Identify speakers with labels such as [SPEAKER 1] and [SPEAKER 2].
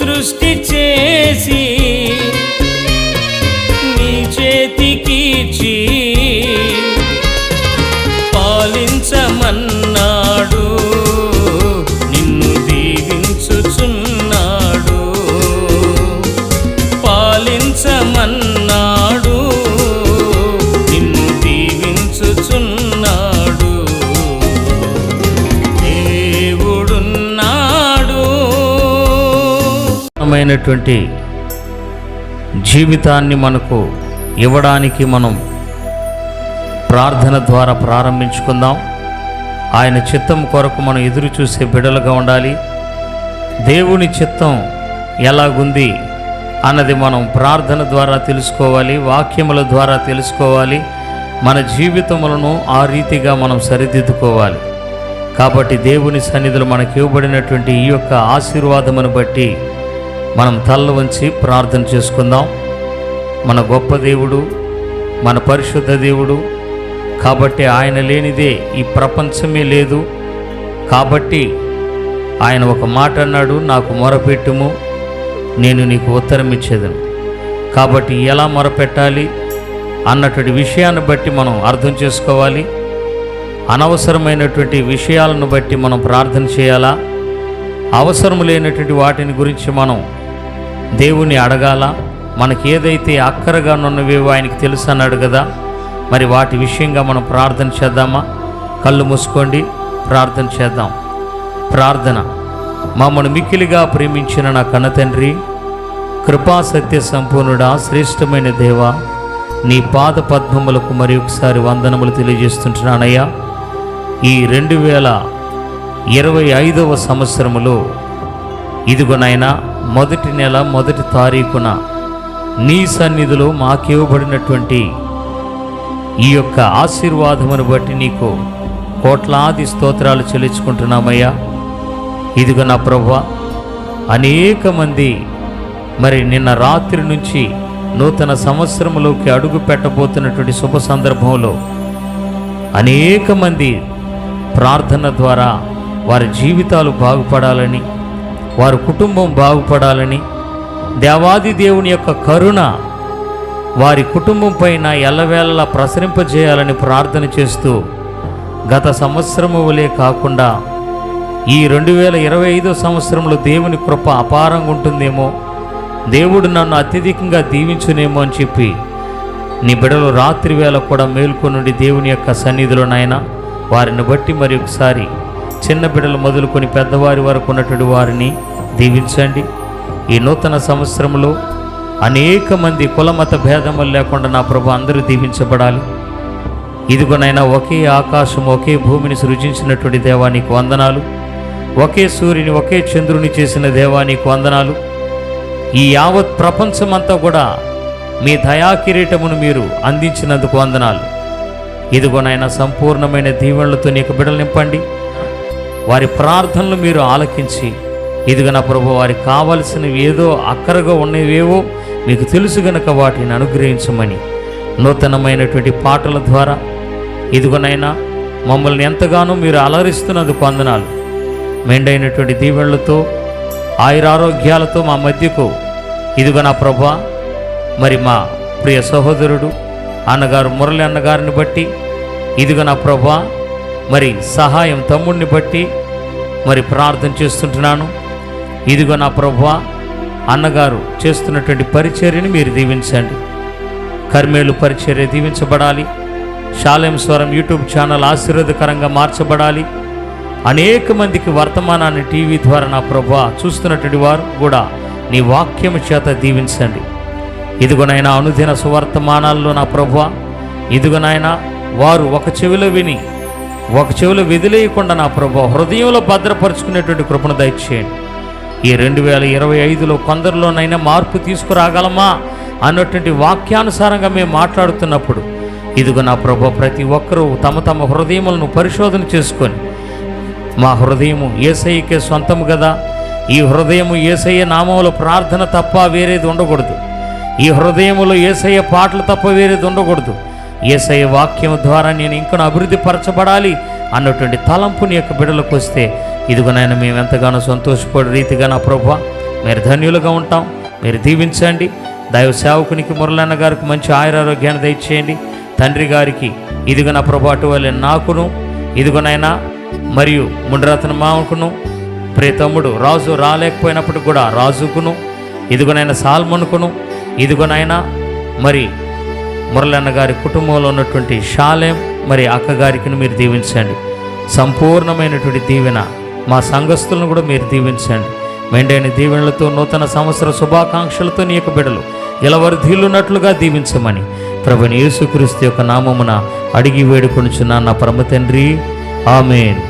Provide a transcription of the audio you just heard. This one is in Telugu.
[SPEAKER 1] సృష్టి చేసి నీ చేతికిచ్చి పాలించమన్నాడు, నిన్ను దీవించుచున్నాడు. పాలించమన్నాడు, నిన్ను దీవించుచున్నాడు. దేవుడున్నాడు. మైనటువంటి జీవితాన్ని మనకు ఇవ్వడానికి మనం ప్రార్థన ద్వారా ప్రారంభించుకుందాం. ఆయన చిత్తం కొరకు మనం ఎదురు చూసే బిడ్డలుగా ఉండాలి. దేవుని చిత్తం ఎలాగుంది అన్నది మనం ప్రార్థన ద్వారా తెలుసుకోవాలి, వాక్యముల ద్వారా తెలుసుకోవాలి. మన జీవితములను ఆ రీతిగా మనం సరిదిద్దుకోవాలి. కాబట్టి దేవుని సన్నిధిలో మనకి ఇవ్వబడినటువంటి ఈ యొక్క ఆశీర్వాదమును బట్టి మనం తల్ల వంచి ప్రార్థన చేసుకుందాం. మన గొప్ప దేవుడు, మన పరిశుద్ధ దేవుడు. కాబట్టి ఆయన లేనిదే ఈ ప్రపంచమే లేదు. కాబట్టి ఆయన ఒక మాట అన్నాడు, నాకు మొరపెట్టుము, నేను నీకు ఉత్తరం ఇచ్చేదను. కాబట్టి ఎలా మొరపెట్టాలి అన్నటువంటి విషయాన్ని బట్టి మనం అర్థం చేసుకోవాలి. అనవసరమైనటువంటి విషయాలను బట్టి మనం ప్రార్థన చేయాలా, అవసరం లేనటువంటి వాటిని గురించి మనం దేవుని అడగాల. మనకి ఏదైతే అక్కరగా ఉన్నవేవో ఆయనకి తెలుసు అన్నాడు కదా, మరి వాటి విషయంగా మనం ప్రార్థన చేద్దామా? కళ్ళు మూసుకోండి, ప్రార్థన చేద్దాం. ప్రార్థన. మమ్మల్ని మిక్కిలిగా ప్రేమించిన నా కన్నతండ్రి, కృపా సత్య సంపూర్ణుడా, శ్రేష్టమైన దేవా, నీ పాద పద్మములకు మరి ఒకసారి వందనములు తెలియజేస్తుంటున్నానయ్యా. ఈ 2025వ సంవత్సరములో ఇదిగోనైనా మొదటి నెల 1వ తారీఖున నీ సన్నిధిలో మాకివ్వబడినటువంటి ఈ యొక్క ఆశీర్వాదమును బట్టి నీకు కోట్లాది స్తోత్రాలు చెల్లించుకుంటున్నామయ్యా. ఇదిగో నా ప్రభువా, అనేక మంది మరి నిన్న రాత్రి నుంచి నూతన సంవత్సరంలోకి అడుగు పెట్టబోతున్నటువంటి శుభ సందర్భంలో అనేక మంది ప్రార్థన ద్వారా వారి జీవితాలు బాగుపడాలని, వారి కుటుంబం బాగుపడాలని, దేవాది దేవుని యొక్క కరుణ వారి కుటుంబం పైన ఎల్లవేళలా ప్రసరింపజేయాలని ప్రార్థన చేస్తూ, గత సంవత్సరము వలె కాకుండా ఈ 2025వ సంవత్సరంలో దేవుని కృప అపారంగా ఉంటుందేమో, దేవుడు నన్ను అత్యధికంగా దీవించునేమో అని చెప్పి నీ బిడ్డలు రాత్రి వేళ కూడా మేల్కొనుండి దేవుని యొక్క సన్నిధిలో నాయన వారిని బట్టి మరి ఒకసారి చిన్న బిడ్డలు మొదలుకొని పెద్దవారి వరకు ఉన్నటువంటి వారిని దీవించండి. ఈ నూతన సంవత్సరంలో అనేక మంది కులమత భేదములు లేకుండా నా ప్రభు అందరూ దీవించబడాలి. ఇదిగోనైనా ఒకే ఆకాశం ఒకే భూమిని సృజించినటువంటి దేవా నీకు వందనాలు. ఒకే సూర్యుని ఒకే చంద్రుని చేసిన దేవా నీకు వందనాలు. ఈ యావత్ ప్రపంచమంతా కూడా మీ దయా కిరీటమును మీరు అందించినందుకు వందనాలు. ఇదిగోనైనా సంపూర్ణమైన దీవెనలతో నీకు బిడ్డలు నింపండి. వారి ప్రార్థనలు మీరు ఆలకించి, ఇదిగో నా ప్రభు వారికి కావలసినవి ఏదో అక్కరగా ఉన్నవేవో మీకు తెలుసు గనక వాటిని అనుగ్రహించమని నూతనమైనటువంటి పాటల ద్వారా ఇదిగోనైనా మమ్మల్ని ఎంతగానో మీరు అలరిస్తున్నందుకు వందనాలు. మెండైనటువంటి దీవెనలతో ఆయురారోగ్యాలతో మా మధ్యకు ఇదిగో నా ప్రభా మరి మా ప్రియ సహోదరుడు అన్నగారు మురళి అన్నగారిని బట్టి ఇదిగో నా ప్రభా మరి సహాయం తమ్ముడిని బట్టి మరి ప్రార్థన చేస్తుంటున్నాను. ఇదిగో నా ప్రభువా, అన్నగారు చేస్తున్నటువంటి పరిచర్యని మీరు దీవించండి. కర్మేలు పరిచర్య దీవించబడాలి. షాలేం స్వరం యూట్యూబ్ ఛానల్ ఆశీర్వాదకరంగా మార్చబడాలి. అనేక మందికి వర్తమానాన్ని టీవీ ద్వారా నా ప్రభువా చూస్తున్నటువంటి వారు కూడా నీ వాక్యము చేత దీవించండి. ఇదిగోనైనా అనుదిన సువర్తమానాల్లో నా ప్రభువా, ఇదిగోనైనా వారు ఒక చెవిలో విని ఒక చెవిలో వెదిలేయకుండా నా ప్రభువా హృదయంలో భద్రపరుచుకునేటువంటి కృపను దయచేయండి. ఈ 2025లో కొందరిలోనైనా మార్పు తీసుకురాగలమా అన్నటువంటి వాక్యానుసారంగా మేము మాట్లాడుతున్నప్పుడు ఇదిగో నా ప్రభువా ప్రతి ఒక్కరూ తమ తమ హృదయములను పరిశోధన చేసుకొని, మా హృదయము యేసయ్యకే సొంతము కదా, ఈ హృదయము యేసయ్య నామములో ప్రార్థన తప్ప వేరేది ఉండకూడదు, ఈ హృదయములో యేసయ్య పాటలు తప్ప వేరేది ఉండకూడదు, యేసయ్య వాక్యం ద్వారా నేను ఇంకా అభివృద్ధి పరచబడాలి అన్నటువంటి తలంపు నీ యొక్క బిడ్డలకు వస్తే ఇదిగోనైనా మేము ఎంతగానో సంతోషపడే రీతిగా నా ప్రభువా మీరు ధన్యులుగా ఉంటాం. మీరు దీవించండి. దైవ సేవకునికి మురళన్న గారికి మంచి ఆయురారోగ్యాన్ని దయచేయండి. తండ్రి గారికి ఇదిగో నా ప్రభాటు వల్లే నాకును, ఇదిగోనైనా మరియు ముండ్రతన మామకును, ప్రియ తమ్ముడు రాజు రాలేకపోయినప్పుడు కూడా రాజుకును, ఇదిగోనైనా సాల్మన్కును, ఇదిగోనైనా మరి మురళన్న గారి కుటుంబంలో ఉన్నటువంటి షాలేం మరి అక్కగారికి మీరు దీవించండి. సంపూర్ణమైనటువంటి దీవెన మా సంఘస్థులను కూడా మీరు దీవించండి. మెండైన దీవెనలతో నూతన సంవత్సర శుభాకాంక్షలతో నీ యొక్క బిడ్డలు ఇలవర్ధిల్లున్నట్లుగా దీవించమని ప్రభువైన యేసుక్రీస్తు యొక్క నామమున అడిగి వేడుకొనుచున్నాను నా పరమ తండ్రి. ఆమేన్.